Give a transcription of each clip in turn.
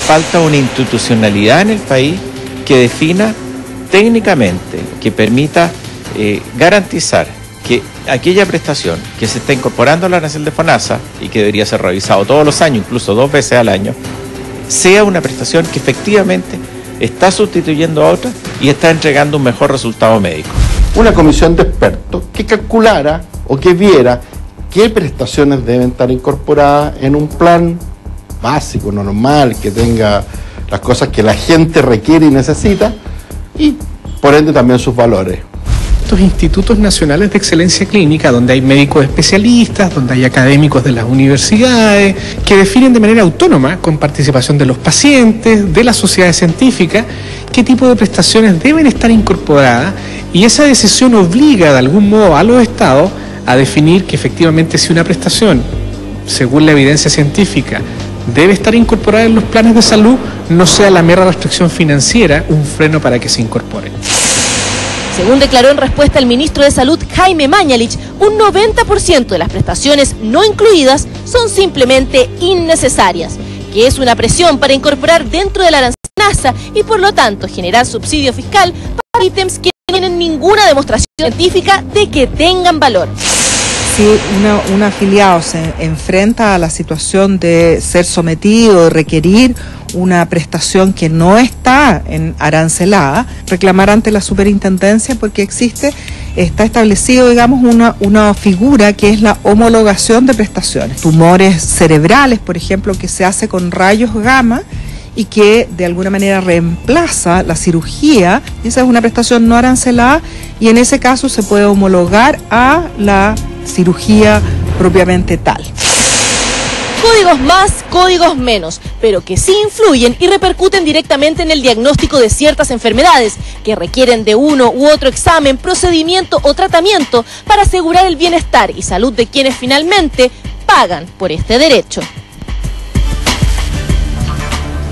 falta una institucionalidad en el país que defina técnicamente, que permita garantizar que aquella prestación que se está incorporando a la nación de FONASA y que debería ser revisado todos los años, incluso 2 veces al año, sea una prestación que efectivamente está sustituyendo a otra y está entregando un mejor resultado médico. Una comisión de expertos que calculara o que viera qué prestaciones deben estar incorporadas en un plan básico, normal, que tenga las cosas que la gente requiere y necesita y por ende también sus valores. Estos institutos nacionales de excelencia clínica, donde hay médicos especialistas, donde hay académicos de las universidades, que definen de manera autónoma, con participación de los pacientes, de las sociedades científicas, qué tipo de prestaciones deben estar incorporadas, y esa decisión obliga de algún modo a los estados a definir que efectivamente si una prestación, según la evidencia científica, debe estar incorporada en los planes de salud, no sea la mera restricción financiera un freno para que se incorpore. Según declaró en respuesta el ministro de Salud, Jaime Mañalich, un 90% de las prestaciones no incluidas son simplemente innecesarias, que es una presión para incorporar dentro de la FONASA y por lo tanto generar subsidio fiscal para ítems que no tienen ninguna demostración científica de que tengan valor. Si un afiliado se enfrenta a la situación de ser sometido, de requerir una prestación que no está arancelada, reclamar ante la superintendencia porque está establecido, digamos, una figura que es la homologación de prestaciones. Tumores cerebrales, por ejemplo, que se hace con rayos gamma y que de alguna manera reemplaza la cirugía, esa es una prestación no arancelada y en ese caso se puede homologar a la cirugía propiamente tal. Códigos más, códigos menos, pero que sí influyen y repercuten directamente en el diagnóstico de ciertas enfermedades que requieren de uno u otro examen, procedimiento o tratamiento para asegurar el bienestar y salud de quienes finalmente pagan por este derecho.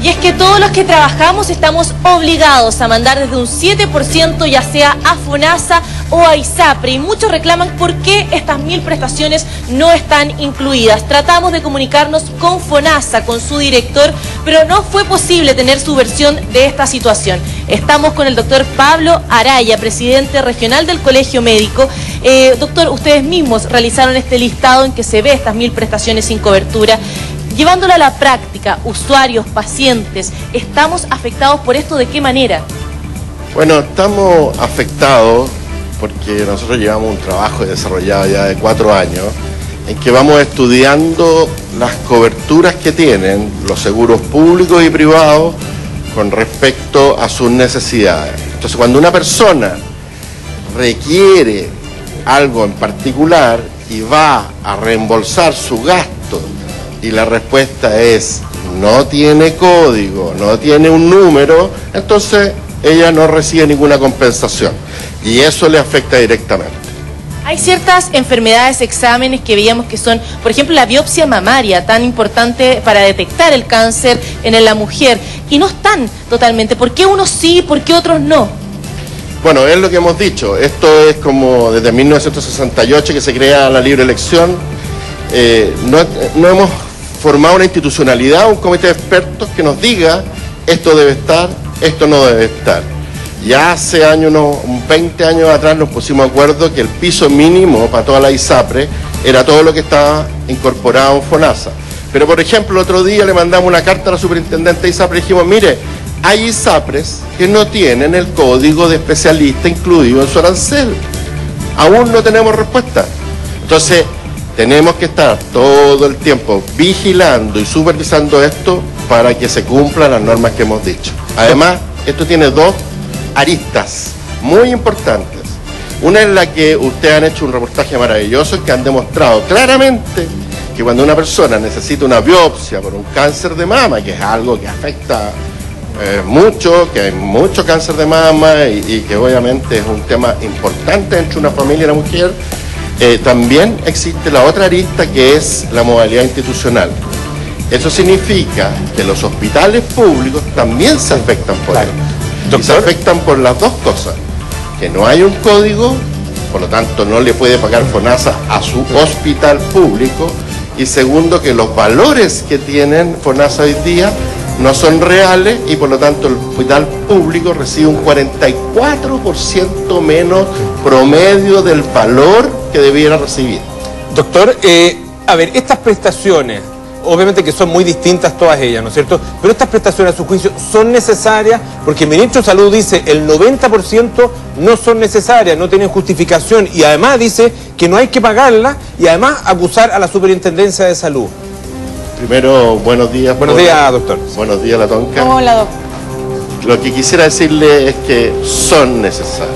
Y es que todos los que trabajamos estamos obligados a mandar desde un 7%, ya sea a FONASA o a ISAPRE, y muchos reclaman por qué estas 1000 prestaciones no están incluidas. Tratamos de comunicarnos con FONASA, con su director, pero no fue posible tener su versión de esta situación. Estamos con el doctor Pablo Araya, presidente regional del Colegio Médico. Doctor, ustedes mismos realizaron este listado en que se ve estas 1000 prestaciones sin cobertura. Llevándolo a la práctica, usuarios, pacientes, ¿estamos afectados por esto? ¿De qué manera? Bueno, estamos afectados porque nosotros llevamos un trabajo desarrollado ya de 4 años en que vamos estudiando las coberturas que tienen los seguros públicos y privados con respecto a sus necesidades. Entonces, cuando una persona requiere algo en particular y va a reembolsar su gasto, y la respuesta es no tiene código, no tiene un número, entonces ella no recibe ninguna compensación y eso le afecta directamente. Hay ciertas enfermedades, exámenes que veíamos que son, por ejemplo, la biopsia mamaria, tan importante para detectar el cáncer en la mujer, y no están totalmente. ¿Por qué unos sí, por qué otros no? Bueno, es lo que hemos dicho, esto es como desde 1968 que se crea la libre elección, no hemos formado una institucionalidad, un comité de expertos que nos diga esto debe estar, esto no debe estar. Ya hace años, unos 20 años atrás nos pusimos de acuerdo que el piso mínimo para toda la ISAPRE era todo lo que estaba incorporado en FONASA. Pero por ejemplo, el otro día le mandamos una carta a la superintendente de ISAPRE y dijimos, mire, hay ISAPRES que no tienen el código de especialista incluido en su arancel. Aún no tenemos respuesta. Entonces, tenemos que estar todo el tiempo vigilando y supervisando esto para que se cumplan las normas que hemos dicho. Además, esto tiene 2 aristas muy importantes. Una es la que ustedes han hecho un reportaje maravilloso que han demostrado claramente que cuando una persona necesita una biopsia por un cáncer de mama, que es algo que afecta mucho, que hay mucho cáncer de mama y que obviamente es un tema importante entre una familia y una mujer, también existe la otra arista que es la modalidad institucional. Eso significa que los hospitales públicos también se afectan por eso. Y se afectan por las 2 cosas. Que no hay un código, por lo tanto no le puede pagar FONASA a su hospital público. Y segundo, que los valores que tienen FONASA hoy día no son reales y por lo tanto el hospital público recibe un 44% menos promedio del valor que debiera recibir. Doctor, a ver, estas prestaciones, obviamente que son muy distintas todas ellas, ¿no es cierto? Pero estas prestaciones, a su juicio, ¿son necesarias? Porque el ministro de Salud dice el 90% no son necesarias, no tienen justificación, y además dice que no hay que pagarlas, y además acusar a la Superintendencia de Salud. Primero, buenos días. Buenos días, doctor. Buenos días, la Tonka. Hola, doctor. Lo que quisiera decirle es que son necesarias.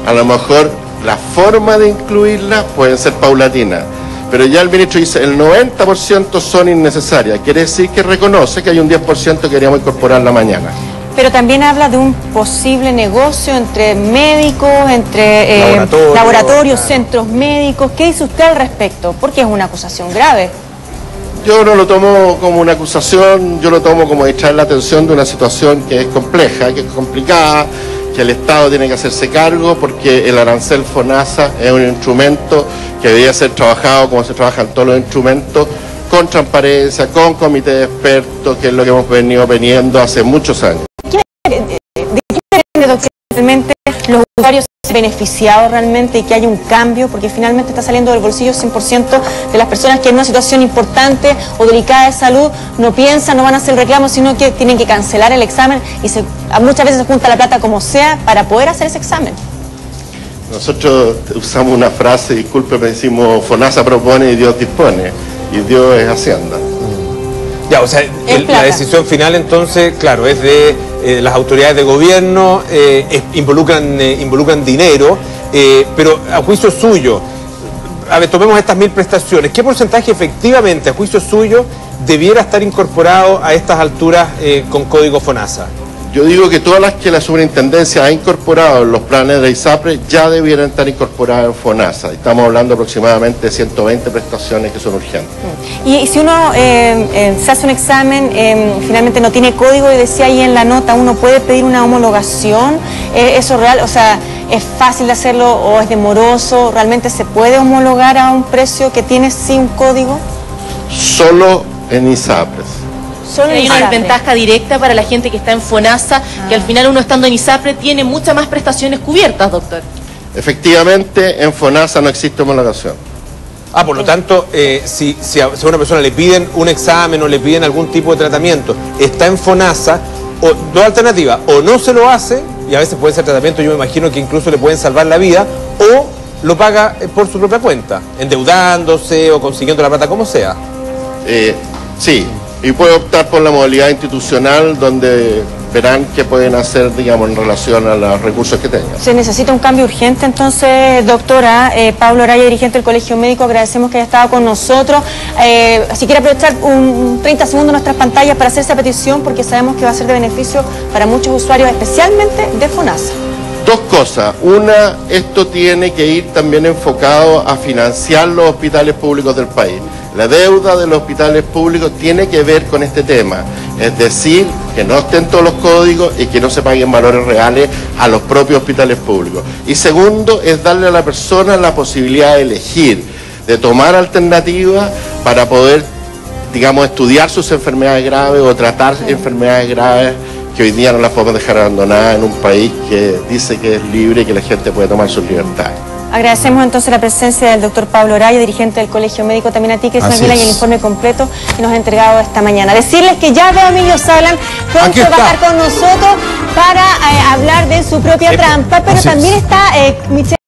A lo mejor la forma de incluirlas pueden ser paulatinas, pero ya el ministro dice el 90% son innecesarias. Quiere decir que reconoce que hay un 10% que queríamos incorporar la mañana. Pero también habla de un posible negocio entre médicos, entre laboratorios, centros médicos. ¿Qué dice usted al respecto? Porque es una acusación grave. Yo no lo tomo como una acusación, yo lo tomo como distraer la atención de una situación que es compleja, que es complicada, que el Estado tiene que hacerse cargo porque el arancel FONASA es un instrumento que debería ser trabajado como se trabajan todos los instrumentos, con transparencia, con comité de expertos, que es lo que hemos venido teniendo hace muchos años. ¿De qué depende, doctor, realmente los usuarios beneficiados realmente y que haya un cambio? Porque finalmente está saliendo del bolsillo 100% de las personas que en una situación importante o delicada de salud no piensan, no van a hacer el reclamo, sino que tienen que cancelar el examen y muchas veces se junta la plata como sea para poder hacer ese examen. Nosotros usamos una frase, discúlpeme, decimos FONASA propone y Dios dispone, y Dios es Hacienda. Ya, o sea, la decisión final entonces, claro, es de las autoridades de gobierno, involucran dinero, pero a juicio suyo, a ver, tomemos estas 1000 prestaciones, ¿qué porcentaje efectivamente, a juicio suyo, debiera estar incorporado a estas alturas con código FONASA? Yo digo que todas las que la superintendencia ha incorporado en los planes de ISAPRE ya debieran estar incorporadas en FONASA. Estamos hablando aproximadamente de 120 prestaciones que son urgentes. Y si uno se hace un examen, finalmente no tiene código, y decía ahí en la nota, uno puede pedir una homologación, ¿eso es real? O sea, ¿es fácil de hacerlo o es demoroso? ¿Realmente se puede homologar a un precio que tiene sí un código? Solo en ISAPRES. Hay una ventaja directa para la gente que está en FONASA, que al final uno estando en ISAPRE tiene muchas más prestaciones cubiertas, doctor. Efectivamente, en FONASA no existe homologación. Por lo tanto, si a una persona le piden un examen o le piden algún tipo de tratamiento, está en FONASA, dos alternativas, o no se lo hace, y a veces puede ser tratamiento, yo me imagino que incluso le pueden salvar la vida, o lo paga por su propia cuenta, endeudándose o consiguiendo la plata como sea. Sí. Y puede optar por la modalidad institucional, donde verán qué pueden hacer, digamos, en relación a los recursos que tengan. Se necesita un cambio urgente, entonces, doctora. Pablo Araya, dirigente del Colegio Médico, agradecemos que haya estado con nosotros. Si quiere aprovechar un 30 segundos nuestras pantallas para hacer esa petición, porque sabemos que va a ser de beneficio para muchos usuarios, especialmente de FONASA. Dos cosas. Una, esto tiene que ir también enfocado a financiar los hospitales públicos del país. La deuda de los hospitales públicos tiene que ver con este tema, es decir, que no estén todos los códigos y que no se paguen valores reales a los propios hospitales públicos. Y segundo, es darle a la persona la posibilidad de elegir, de tomar alternativas para poder, digamos, estudiar sus enfermedades graves o tratar enfermedades graves que hoy día no las podemos dejar abandonadas en un país que dice que es libre y que la gente puede tomar sus libertades. Agradecemos entonces la presencia del doctor Pablo Araya, dirigente del Colegio Médico, también a ti, Cristian Aguila, y el informe completo que nos ha entregado esta mañana. Decirles que ya veo a Emilio Salas pronto va a estar con nosotros para hablar de su propia trampa, pero también está Michelle